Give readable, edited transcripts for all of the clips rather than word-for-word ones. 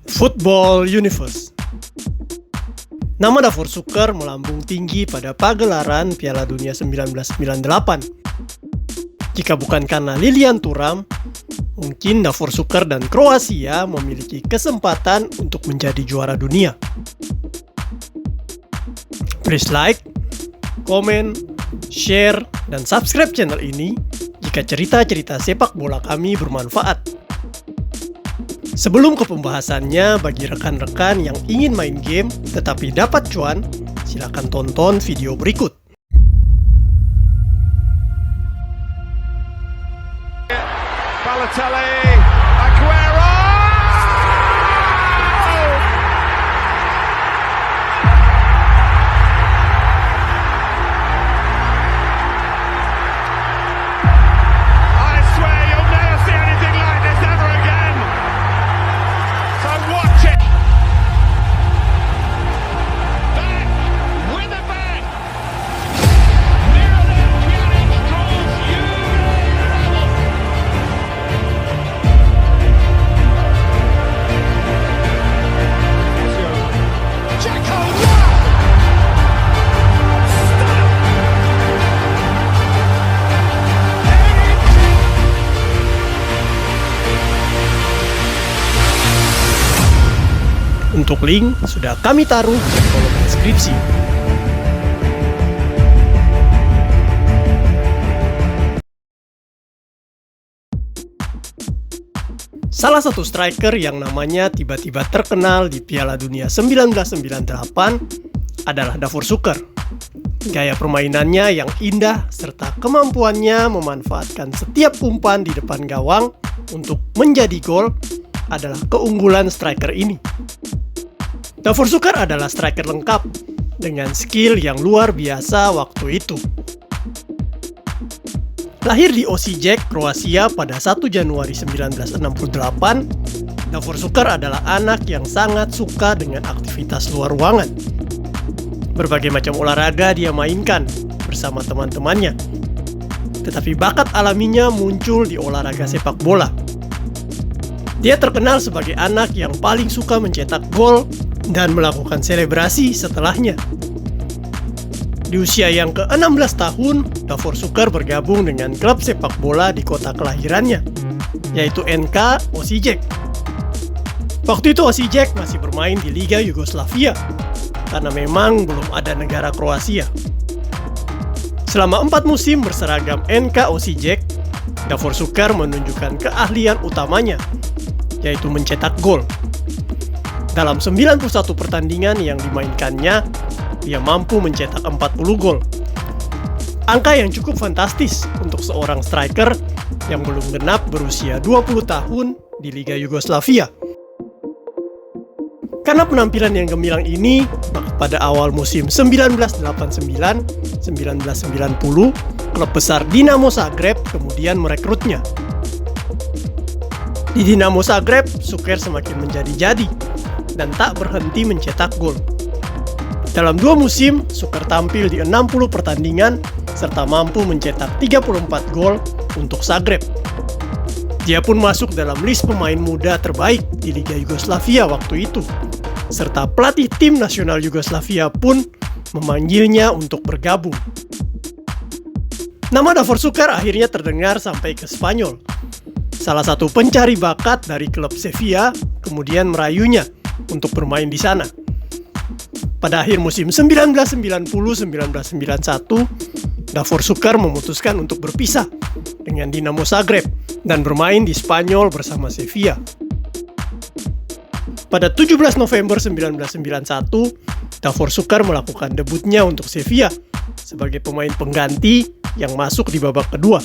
Football Universe. Nama Davor Suker melambung tinggi pada pagelaran Piala Dunia 1998. Jika bukan karena Lilian Thuram, mungkin Davor Suker dan Kroasia memiliki kesempatan untuk menjadi juara dunia. Please like, komen, share, dan subscribe channel ini jika cerita-cerita sepak bola kami bermanfaat. Sebelum ke pembahasannya, bagi rekan-rekan yang ingin main game tetapi dapat cuan, silakan tonton video berikut. Balotelli, Aguero! I swear you'll never see anything like this ever again. So watch it. Back with a bang. Miralem Pjanic draws Euro. Jacko, wow! Untuk link sudah kami taruh di kolom deskripsi. Salah satu striker yang namanya tiba-tiba terkenal di Piala Dunia 1998 adalah Davor Suker. Gaya permainannya yang indah serta kemampuannya memanfaatkan setiap umpan di depan gawang untuk menjadi gol adalah keunggulan striker ini. Davor Suker adalah striker lengkap dengan skill yang luar biasa waktu itu. Lahir di Osijek, Kroasia pada 1 Januari 1968, Davor Suker adalah anak yang sangat suka dengan aktivitas luar ruangan. Berbagai macam olahraga dia mainkan bersama teman-temannya. Tetapi bakat alaminya muncul di olahraga sepak bola. Dia terkenal sebagai anak yang paling suka mencetak gol dan melakukan selebrasi setelahnya. Di usia yang ke-16 tahun, Davor Suker bergabung dengan klub sepak bola di kota kelahirannya, yaitu NK Osijek. Waktu itu Osijek masih bermain di Liga Yugoslavia, karena memang belum ada negara Kroasia. Selama 4 musim berseragam NK Osijek, Davor Suker menunjukkan keahlian utamanya, yaitu mencetak gol. Dalam 91 pertandingan yang dimainkannya, dia mampu mencetak 40 gol. Angka yang cukup fantastis untuk seorang striker yang belum genap berusia 20 tahun di Liga Yugoslavia. Karena penampilan yang gemilang ini, maka pada awal musim 1989-1990, klub besar Dinamo Zagreb kemudian merekrutnya. Di Dinamo Zagreb, Suker semakin menjadi-jadi dan tak berhenti mencetak gol. Dalam 2 musim, Suker tampil di 60 pertandingan serta mampu mencetak 34 gol untuk Zagreb. Dia pun masuk dalam list pemain muda terbaik di Liga Yugoslavia waktu itu, serta pelatih tim nasional Yugoslavia pun memanggilnya untuk bergabung. Nama Davor Suker akhirnya terdengar sampai ke Spanyol. Salah satu pencari bakat dari klub Sevilla kemudian merayunya untuk bermain di sana. Pada akhir musim 1990-1991, Davor Suker memutuskan untuk berpisah dengan Dinamo Zagreb dan bermain di Spanyol bersama Sevilla. Pada 17 November 1991, Davor Suker melakukan debutnya untuk Sevilla sebagai pemain pengganti yang masuk di babak kedua.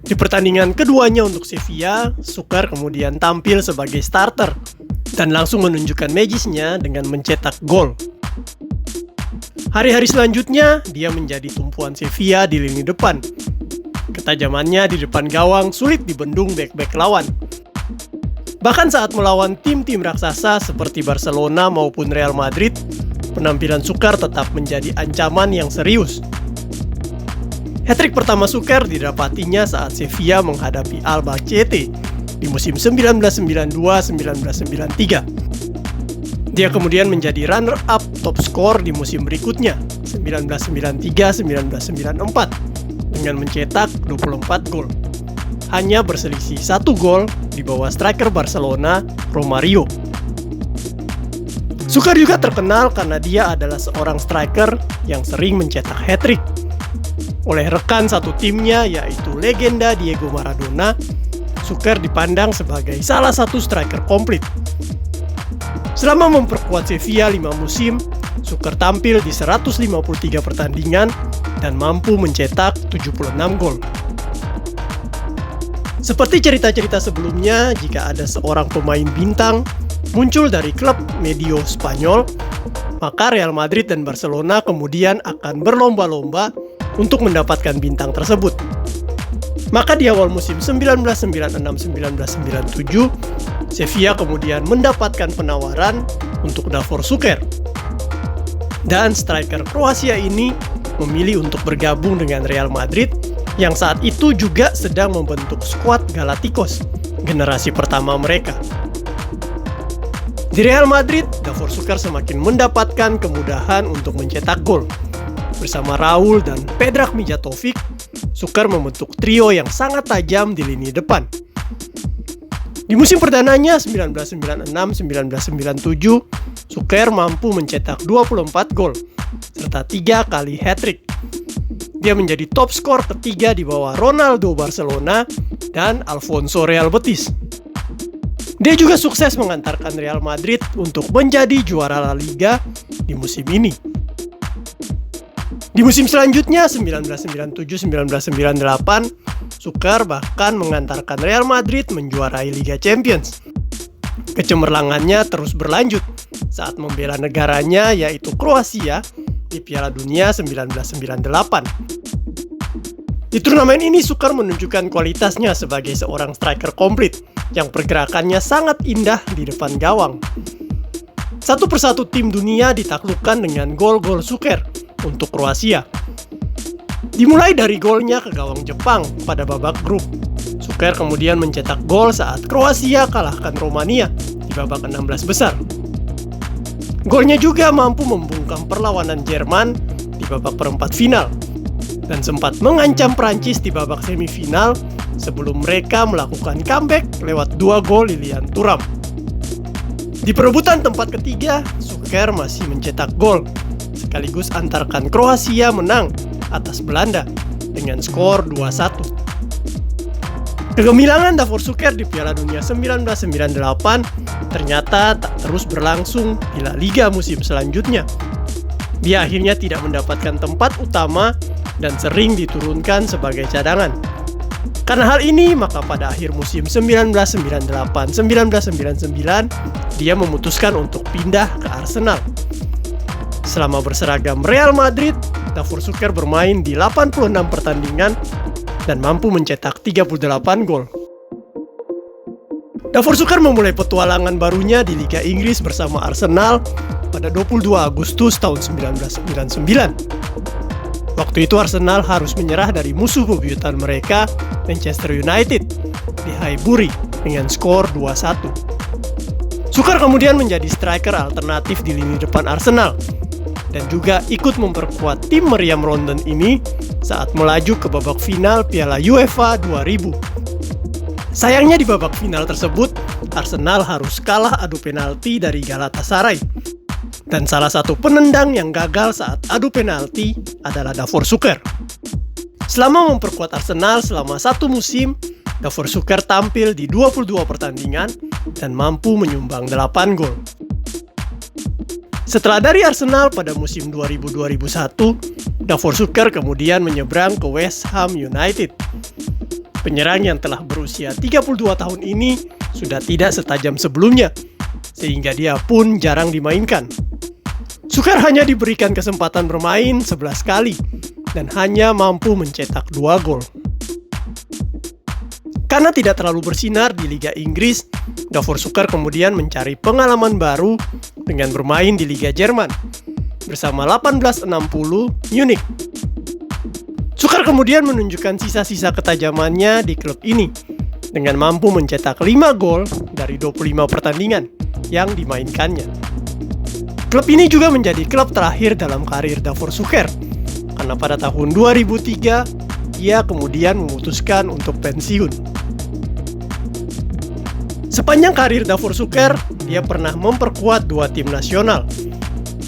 Di pertandingan keduanya untuk Sevilla, Suker kemudian tampil sebagai starter dan langsung menunjukkan magisnya dengan mencetak gol. Hari-hari selanjutnya, dia menjadi tumpuan Sevilla di lini depan. Ketajamannya di depan gawang sulit dibendung bek-bek lawan. Bahkan saat melawan tim-tim raksasa seperti Barcelona maupun Real Madrid, penampilan Suker tetap menjadi ancaman yang serius. Hat-trick pertama Suker didapatinya saat Sevilla menghadapi Albacete di musim 1992-1993. Dia kemudian menjadi runner-up top skor di musim berikutnya, 1993-1994, dengan mencetak 24 gol. Hanya berselisih 1 gol di bawah striker Barcelona, Romario. Sukar juga terkenal karena dia adalah seorang striker yang sering mencetak hat-trick. Oleh rekan satu timnya yaitu legenda Diego Maradona, Sukar dipandang sebagai salah satu striker komplit. Selama memperkuat Sevilla 5 musim, Sukar tampil di 153 pertandingan dan mampu mencetak 76 gol. Seperti cerita-cerita sebelumnya, jika ada seorang pemain bintang muncul dari klub medio Spanyol, maka Real Madrid dan Barcelona kemudian akan berlomba-lomba untuk mendapatkan bintang tersebut. Maka di awal musim 1996-1997, Sevilla kemudian mendapatkan penawaran untuk Davor Šuker. Dan striker Kroasia ini memilih untuk bergabung dengan Real Madrid yang saat itu juga sedang membentuk skuad Galacticos, generasi pertama mereka. Di Real Madrid, Davor Šuker semakin mendapatkan kemudahan untuk mencetak gol. Bersama Raul dan Predrag Mijatovic, Šuker membentuk trio yang sangat tajam di lini depan. Di musim perdananya 1996-1997, Šuker mampu mencetak 24 gol serta 3 kali hat-trick. Dia menjadi top skor ketiga di bawah Ronaldo Barcelona dan Alfonso Real Betis. Dia juga sukses mengantarkan Real Madrid untuk menjadi juara La Liga di musim ini. Di musim selanjutnya 1997-1998, Šuker bahkan mengantarkan Real Madrid menjuarai Liga Champions. Kecemerlangannya terus berlanjut saat membela negaranya yaitu Kroasia di Piala Dunia 1998. Di turnamen ini Šuker menunjukkan kualitasnya sebagai seorang striker komplit yang pergerakannya sangat indah di depan gawang. Satu persatu tim dunia ditaklukkan dengan gol-gol Šuker untuk Kroasia. Dimulai dari golnya ke gawang Jepang pada babak grup. Šuker kemudian mencetak gol saat Kroasia kalahkan Romania di babak 16 besar. Golnya juga mampu membungkam perlawanan Jerman di babak perempat final dan sempat mengancam Prancis di babak semifinal sebelum mereka melakukan comeback lewat 2 gol Lilian Thuram. Di perebutan tempat ketiga, Šuker masih mencetak gol sekaligus antarkan Kroasia menang atas Belanda dengan skor 2-1. Kegemilangan Davor Šuker di Piala Dunia 1998 ternyata tak terus berlangsung di La Liga musim selanjutnya. Dia akhirnya tidak mendapatkan tempat utama dan sering diturunkan sebagai cadangan. Karena hal ini, maka pada akhir musim 1998-1999, dia memutuskan untuk pindah ke Arsenal. Selama berseragam Real Madrid, Davor Šuker bermain di 86 pertandingan dan mampu mencetak 38 gol. Davor Šuker memulai petualangan barunya di Liga Inggris bersama Arsenal pada 22 Agustus tahun 1999. Waktu itu Arsenal harus menyerah dari musuh bebuyutan mereka, Manchester United, di Highbury dengan skor 2-1. Šuker kemudian menjadi striker alternatif di lini depan Arsenal dan juga ikut memperkuat tim meriam London ini saat melaju ke babak final Piala UEFA 2000. Sayangnya di babak final tersebut, Arsenal harus kalah adu penalti dari Galatasaray. Dan salah satu penendang yang gagal saat adu penalti adalah Davor Šuker. Selama memperkuat Arsenal selama 1 musim, Davor Šuker tampil di 22 pertandingan dan mampu menyumbang 8 gol. Setelah dari Arsenal pada musim 2000-2001, Davor Šuker kemudian menyeberang ke West Ham United. Penyerang yang telah berusia 32 tahun ini sudah tidak setajam sebelumnya, sehingga dia pun jarang dimainkan. Šuker hanya diberikan kesempatan bermain 11 kali dan hanya mampu mencetak 2 gol. Karena tidak terlalu bersinar di Liga Inggris, Davor Šuker kemudian mencari pengalaman baru dengan bermain di Liga Jerman bersama 1860 Munich. Šuker kemudian menunjukkan sisa-sisa ketajamannya di klub ini dengan mampu mencetak 5 gol dari 25 pertandingan yang dimainkannya. Klub ini juga menjadi klub terakhir dalam karir Davor Suker, karena pada tahun 2003 ia kemudian memutuskan untuk pensiun. Sepanjang karir Davor Suker, dia pernah memperkuat 2 tim nasional,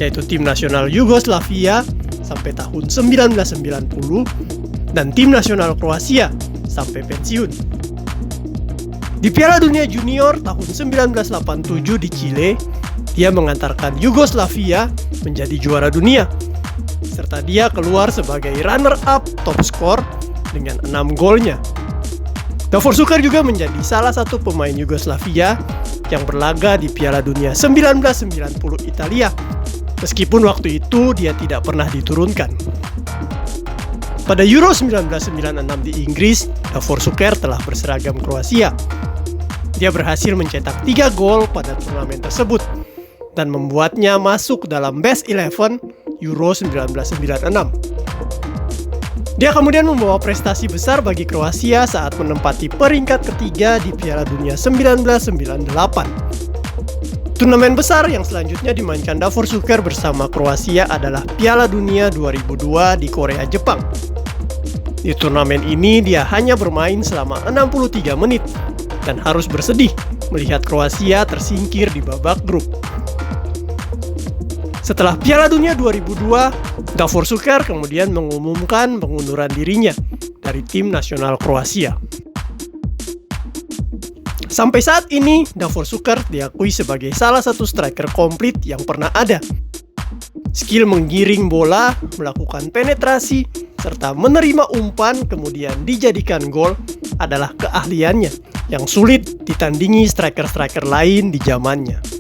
yaitu tim nasional Yugoslavia sampai tahun 1990 dan tim nasional Kroasia sampai pensiun. Di Piala Dunia Junior tahun 1987 di Chile, dia mengantarkan Yugoslavia menjadi juara dunia, serta dia keluar sebagai runner-up top skor dengan 6 golnya. Davor Suker juga menjadi salah satu pemain Yugoslavia yang berlaga di Piala Dunia 1990 Italia, meskipun waktu itu dia tidak pernah diturunkan. Pada Euro 1996 di Inggris, Davor Suker telah berseragam Kroasia. Dia berhasil mencetak 3 gol pada turnamen tersebut dan membuatnya masuk dalam Best 11 Euro 1996. Dia kemudian membawa prestasi besar bagi Kroasia saat menempati peringkat ketiga di Piala Dunia 1998. Turnamen besar yang selanjutnya dimainkan Davor Suker bersama Kroasia adalah Piala Dunia 2002 di Korea, Jepang. Di turnamen ini dia hanya bermain selama 63 menit dan harus bersedih melihat Kroasia tersingkir di babak grup. Setelah Piala Dunia 2002, Davor Suker kemudian mengumumkan pengunduran dirinya dari tim nasional Kroasia. Sampai saat ini, Davor Suker diakui sebagai salah satu striker komplit yang pernah ada. Skill menggiring bola, melakukan penetrasi, serta menerima umpan kemudian dijadikan gol adalah keahliannya yang sulit ditandingi striker-striker lain di zamannya.